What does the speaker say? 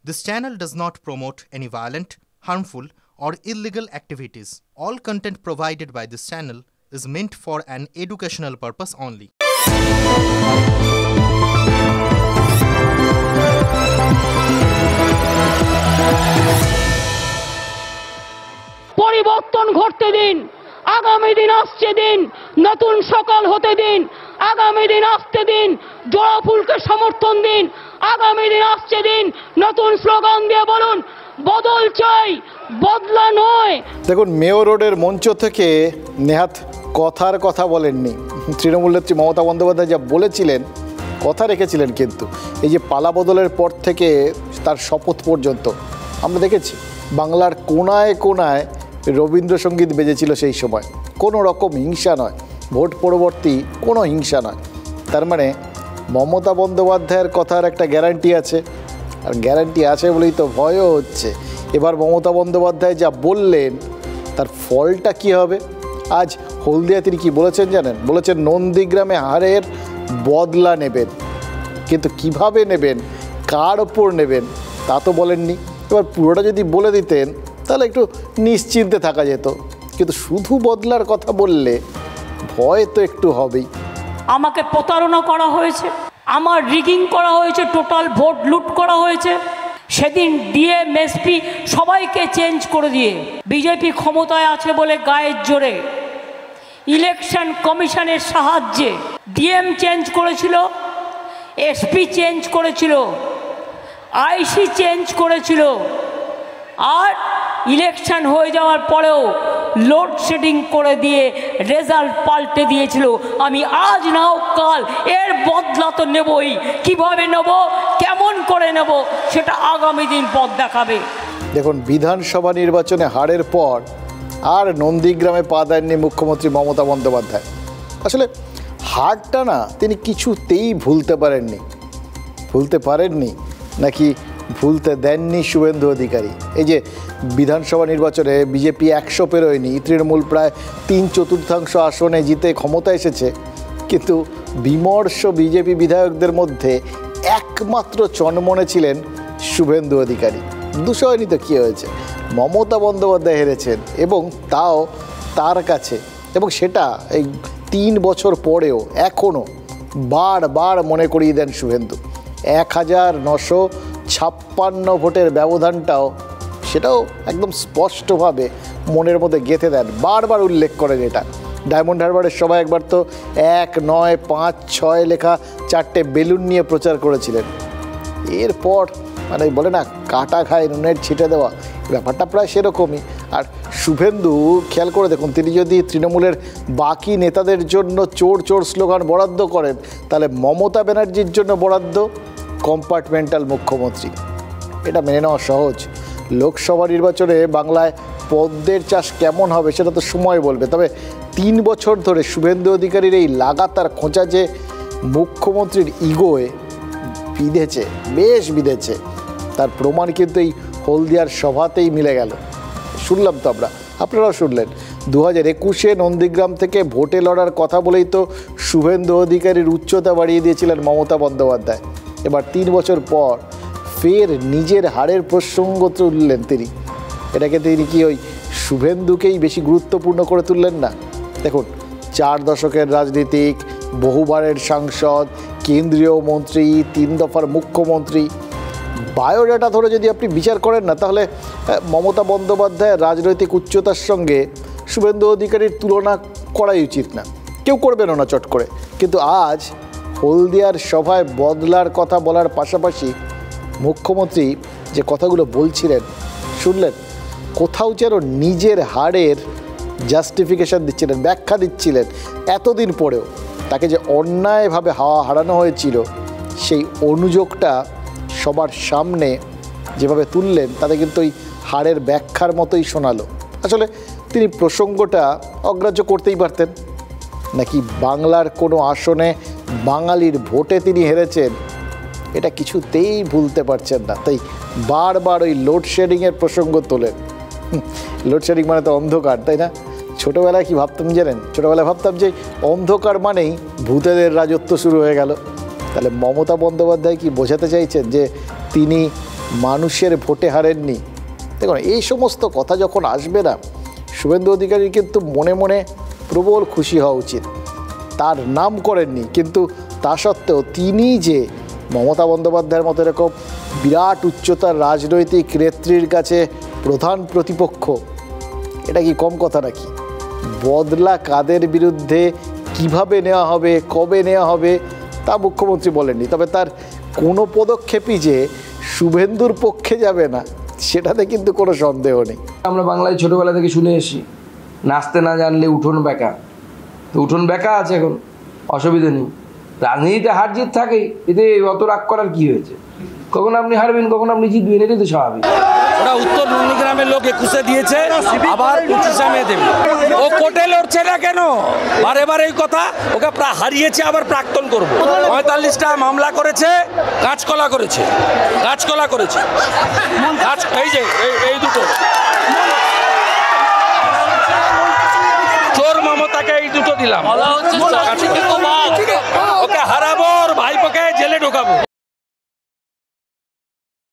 This channel does not promote any violent, harmful, or illegal activities. All content provided by this channel is meant for an educational purpose only. পরিবর্তন ঘটতে দিন, আগামী দিন আসছে দিন, নতুন সকাল হতে দিন, আগামী দিন আসতে দিন, জোড়া ফুলকে সমর্থন দিন, আগামী দিন আসছে দিন, নতুন স্লোগান দিয়ে বলুন বদল চাই, বদলা নয়। দেখুন, মেয়ো রোডের মঞ্চ থেকে নেহাত কথার কথা বলেননি। তৃণমূল নেত্রী মমতা বন্দ্যোপাধ্যায় যা বলেছিলেন, কথা রেখেছিলেন। কিন্তু এই যে পালা বদলের পর থেকে তার শপথ পর্যন্ত আমরা দেখেছি বাংলার কোনায় কোনায় রবীন্দ্রসঙ্গীত বেজেছিল সেই সময়। কোনো রকম হিংসা নয়, ভোট পরবর্তী কোনো হিংসা নয়। তার মানে মমতা বন্দ্যোপাধ্যায়ের কথার একটা গ্যারান্টি আছে, আর গ্যারান্টি আছে বলেই তো ভয়ও হচ্ছে। এবার মমতা বন্দ্যোপাধ্যায় যা বললেন তার ফলটা কি হবে। আজ হলদিয়া তিনি কি বলেছেন জানেন? বলেছেন নন্দীগ্রামে হারের বদলা নেবেন, কিন্তু কিভাবে নেবেন, কার ওপর নেবেন তা তো বলেননি। এবার পুরোটা যদি বলে দিতেন তাহলে একটু নিশ্চিন্তে থাকা যেত, কিন্তু শুধু বদলার কথা বললে ভয় তো একটু হবেই। আমাকে প্রতারণা করা হয়েছে, আমার রিগিং করা হয়েছে, টোটাল ভোট লুট করা হয়েছে। সেদিন ডিএম এসপি সবাইকে চেঞ্জ করে দিয়ে বিজেপি ক্ষমতায় আছে বলে গায়ের জোরে ইলেকশন কমিশনের সাহায্যে ডিএম চেঞ্জ করেছিল, এসপি চেঞ্জ করেছিল, আইসি চেঞ্জ করেছিল, আর ইলেকশন হয়ে যাওয়ার পরেও লোডশেডিং করে দিয়ে রেজাল্ট পাল্টে দিয়েছিল। আমি আজ নাও কাল এর বদলা তো নেবই। কিভাবে নেব, কেমন করে নেব, সেটা আগামী দিন পথ দেখাবে। দেখুন, বিধানসভা নির্বাচনে হারের পর আর নন্দীগ্রামে পা দেননি মুখ্যমন্ত্রী মমতা বন্দ্যোপাধ্যায়। আসলে হারটা না তিনি কিছুতেই ভুলতে পারেননি নাকি ভুলতে দেননি শুভেন্দু অধিকারী। এই যে বিধানসভা নির্বাচনে বিজেপি 100 পেরোয়নি, তৃণমূল প্রায় 3/4 আসনে জিতে ক্ষমতা এসেছে, কিন্তু বিমর্ষ বিজেপি বিধায়কদের মধ্যে একমাত্র চনমনে ছিলেন শুভেন্দু অধিকারী। 200 হয়নি তো কী হয়েছে, মমতা বন্দ্যোপাধ্যায় হেরেছেন, এবং তাও তার কাছে। এবং সেটা এই 3 বছর পরেও এখনও বারবার মনে করিয়ে দেন শুভেন্দু। 1956 ভোটের ব্যবধানটাও, সেটাও একদম স্পষ্টভাবে মনের মধ্যে গেঁথে দেন, বারবার উল্লেখ করেন এটা। ডায়মন্ড হারবারের সবাই একবার তো 1, 9, 5, 6 লেখা 4টে বেলুন নিয়ে প্রচার করেছিলেন। এরপর মানে বলে না, কাটা খায় নুনের ছিটে দেওয়া, ব্যাপারটা প্রায় সেরকমই। আর শুভেন্দু খেয়াল করে দেখুন, তিনি যদি তৃণমূলের বাকি নেতাদের জন্য চোর চোর স্লোগান বরাদ্দ করেন, তাহলে মমতা ব্যানার্জির জন্য বরাদ্দ কম্পার্টমেন্টাল মুখ্যমন্ত্রী। এটা মেনে নেওয়া সহজ। লোকসভা নির্বাচনে বাংলায় পদ্মের চাষ কেমন হবে সেটা তো সময় বলবে। তবে 3 বছর ধরে শুভেন্দু অধিকারীর এই লাগাতার খোঁচা যে মুখ্যমন্ত্রীর ইগোয়ে বিঁধেছে, তার প্রমাণ কিন্তু এই হলদিয়ার সভাতেই মিলে গেল। শুনলাম তো আপনারাও শুনলেন। 2021-এ নন্দীগ্রাম থেকে ভোটে লড়ার কথা বলেই তো শুভেন্দু অধিকারীর উচ্চতা বাড়িয়ে দিয়েছিলেন মমতা বন্দ্যোপাধ্যায়। এবার 3 বছর পর ফের নিজের হারের প্রসঙ্গ তুললেন তিনি। এটাকে তিনি কি ওই শুভেন্দুকেই বেশি গুরুত্বপূর্ণ করে তুললেন না? দেখুন, 4 দশকের রাজনীতিক, বহুবারের সাংসদ, কেন্দ্রীয় মন্ত্রী, 3 দফার মুখ্যমন্ত্রী, বায়োডাটা ধরে যদি আপনি বিচার করেন না, তাহলে মমতা বন্দ্যোপাধ্যায়ের রাজনৈতিক উচ্চতার সঙ্গে শুভেন্দু অধিকারীর তুলনা করাই উচিত না, কেউ করবেনও না চট করে। কিন্তু আজ হলদিয়ার সভায় বদলার কথা বলার পাশাপাশি মুখ্যমন্ত্রী যে কথাগুলো বলছিলেন শুনলেন, কোথাও যেন নিজের হারের জাস্টিফিকেশান দিচ্ছিলেন, ব্যাখ্যা দিচ্ছিলেন। এতদিন পরেও তাকে যে অন্যায়ভাবে হারানো হয়েছিল, সেই অনুযোগটা সবার সামনে যেভাবে তুললেন, তাতে কিন্তু ওই হারের ব্যাখ্যার মতোই শোনালো। আসলে তিনি প্রসঙ্গটা অগ্রাহ্য করতেই পারতেন, নাকি বাংলার কোনো আসনে বাঙালির ভোটে তিনি হেরেছেন এটা কিছুতেই ভুলতে পারছেন না। তাই বারবার ওই লোডশেডিংয়ের প্রসঙ্গ তোলেন। লোডশেডিং মানে তো অন্ধকার, তাই না? ছোটোবেলায় কি ভাবতাম জানেন? ছোটোবেলায় ভাবতাম যে অন্ধকার মানেই ভূতেদের রাজত্ব শুরু হয়ে গেল। তাহলে মমতা বন্দ্যোপাধ্যায় কি বোঝাতে চাইছেন যে তিনি মানুষের ভোটে হারেননি। দেখুন, এই সমস্ত কথা যখন আসবে না, শুভেন্দু অধিকারী কিন্তু মনে মনে প্রবল খুশি হওয়া উচিত। তার নাম করেননি, কিন্তু তা সত্ত্বেও তিনি যে মমতা বন্দ্যোপাধ্যায়ের মতো এরকম বিরাট উচ্চতার রাজনৈতিক নেত্রীর কাছে প্রধান প্রতিপক্ষ, এটা কি কম কথা নাকি? বদলা কাদের বিরুদ্ধে কিভাবে নেওয়া হবে, কবে নেওয়া হবে তা মুখ্যমন্ত্রী বলেননি, তবে তার কোনো পদক্ষেপই যে শুভেন্দুর পক্ষে যাবে না সেটাতে কিন্তু কোনো সন্দেহ নেই। আমরা বাংলায় ছোটোবেলা থেকে শুনে এসেছি, নাচতে না জানলে উঠোন বেঁকা। তো উঠোন বেঁকা আছে, এখন অসুবিধা নেই। রাজনীতিতে হার জিত থাকেই, এতে অত রাগ করার কি হয়েছে? কখন আপনি হারবেন, কখন আপনি জিতবেন, এটাই তো স্বাভাবিক। ওরা উত্তর নন্দীগ্রামের লোক 21-এ দিয়েছে, আবার 25-এ মে দেবে। ও কোর্টে লড়ছে না কেন? বারে বারে এই কথা, ওকে হারিয়েছে আবার প্রাক্তন করবো। 45টা মামলা করেছে, কাঁচকলা করেছে, কাঁচকলা করেছে। এই যে এই দুটো চোর মমতাকে এই দুটো দিলাম, ওকে হারাবো, ভাইপোকে জেলে ঢোকাবো।